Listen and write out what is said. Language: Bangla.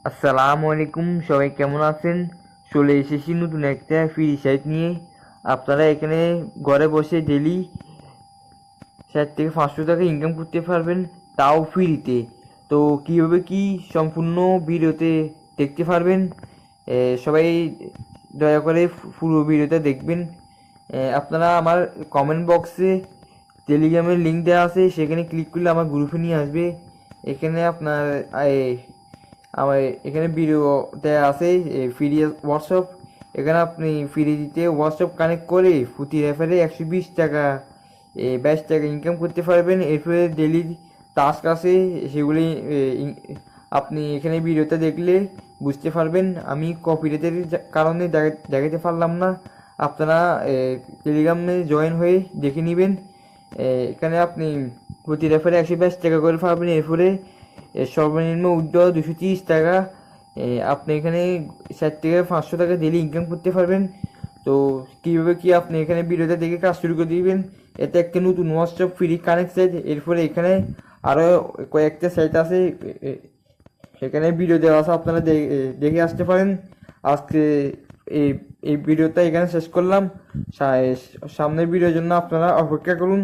আসসালামু আলাইকুম, সবাই কেমন আছেন? চলে এসেছি নতুন একটা ফ্রি সাইট নিয়ে। আপনারা এখানে ঘরে বসে ডেলি 400 থেকে 500 টাকা ইনকাম করতে পারবেন, তাও ফ্রিতে। তো কীভাবে কি সম্পূর্ণ ভিডিওতে দেখতে পারবেন। সবাই দয়া করে পুরো ভিডিওটা দেখবেন। আপনারা আমার কমেন্ট বক্সে টেলিগ্রামের লিঙ্ক দেওয়া আছে, সেখানে ক্লিক করলে আমার গ্রুপে নিয়ে আসবে। এখানে আপনার আমার এখানে ভিডিও দেওয়া আছে ফ্রি হোয়াটসঅ্যাপ। এখানে আপনি ফ্রিতে হোয়াটসঅ্যাপ কানেক্ট করে প্রতি রেফারে 120 টাকা 22 টাকা ইনকাম করতে পারবেন। এরপরে ডেলি টাস্ক আছে, সেগুলি আপনি এখানে ভিডিওটা দেখলে বুঝতে পারবেন। আমি কপিরাইটের কারণে দেখাতে পারলাম না, আপনারা টেলিগ্রামে জয়েন হয়ে দেখে নেবেন। এখানে আপনি প্রতি রেফারে 122 টাকা করে পাবেন। এরপরে সর্বনিম্ন উইথড্র 230 টাকা। আপনি এখানে 4 থেকে 500 টাকা ডেলি ইনকাম করতে পারবেন। তো কীভাবে কি আপনি এখানে ভিডিওটা দেখে কাজ শুরু করে দিবেন। এটা একটা নতুন হোয়াটসঅ্যাপ ফ্রি কানেক্ট সাইট। এরপরে এখানে আরও কয়েকটা সাইট আছে, এখানে ভিডিও দেওয়া আছে, আপনারা দেখে আসতে পারেন। আজকে এই এই ভিডিওটা এখানে শেষ করলাম। সামনের ভিডিওর জন্য আপনারা অপেক্ষা করুন।